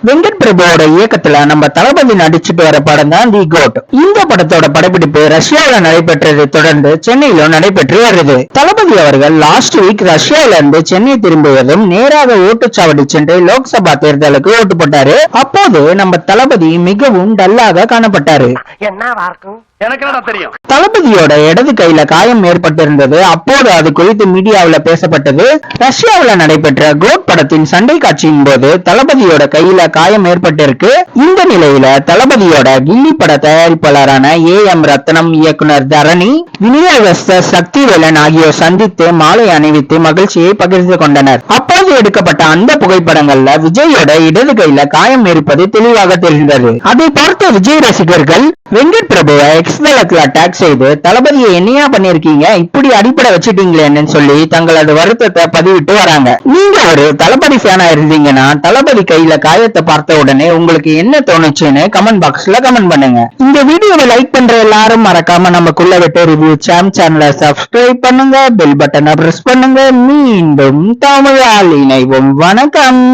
வெங்கட் பிரபுவோட இயக்கத்துல நம்ம தளபதி நடிச்சுட்டு வர படம் தான் தி கோட். இந்த படத்தோட படப்பிடிப்பு ரஷ்யாவில நடைபெற்றதை தொடர்ந்து சென்னையிலும் நடைபெற்று வருது. தளபதி அவர்கள் லாஸ்ட் வீக் ரஷ்யாவில இருந்து சென்னை திரும்புவதும் நேராக ஓட்டுச்சாவடி சென்று லோக்சபா தேர்தலுக்கு ஓட்டு போட்டாரு. அப்போது நம்ம தளபதி மிகவும் டல்லாக காணப்பட்டாரு. தளபதியோட இடது கையில காயம் ஏற்பட்டிருந்தது. அப்போது அது குறித்து மீடியாவில் பேசப்பட்டது. ரஷ்யாவில் நடைபெற்ற கோட் படத்தின் சண்டை காட்சியின் போது தளபதியோட கையில காயம் ஏற்பட்டிருக்கு. இந்த நிலையில தளபதியோட கில்லி பட தயாரிப்பாளரான AM ரத்னம், இயக்குனர் தரணி, விநியோகஸ்தர் சக்திவேலன் ஆகியோர் சந்தித்து மாலை அணிவித்து மகிழ்ச்சியை பகிர்ந்து கொண்டனர். அப்போது எடுக்கப்பட்ட அந்த புகைப்படங்கள்ல விஜயோட இடது கையில காயம் இருப்பது தெளிவாக தெரிந்தது. அதை பார்த்த விஜய் ரசிகர்கள் வெங்கட் பிரபுவை எக்ஸ்தலத்துல அட்டாக் செய்து தளபதியை என்னையா பண்ணிருக்கீங்க, இப்படி அடிப்படை வச்சுட்டீங்களேன்னு சொல்லி தங்களது வருத்தத்தை பதிவிட்டு வராங்க. நீங்க ஒரு தளபதி ஃபேனா இருந்தீங்கன்னா தளபதி கையில காயத்தை பார்த்த உடனே உங்களுக்கு என்ன தோணுச்சுன்னு கமெண்ட் பாக்ஸ்ல கமெண்ட் பண்ணுங்க. இந்த வீடியோவை லைக் பண்ற எல்லாரும் மறக்காம நமக்குள்ள விட்டு ரிவ்யூ சேனலை சப்ஸ்கிரைப் பண்ணுங்க, பெல் பட்டனை பிரஸ் பண்ணுங்க. மீண்டும் தமிழால் இணைவோம். வணக்கம்.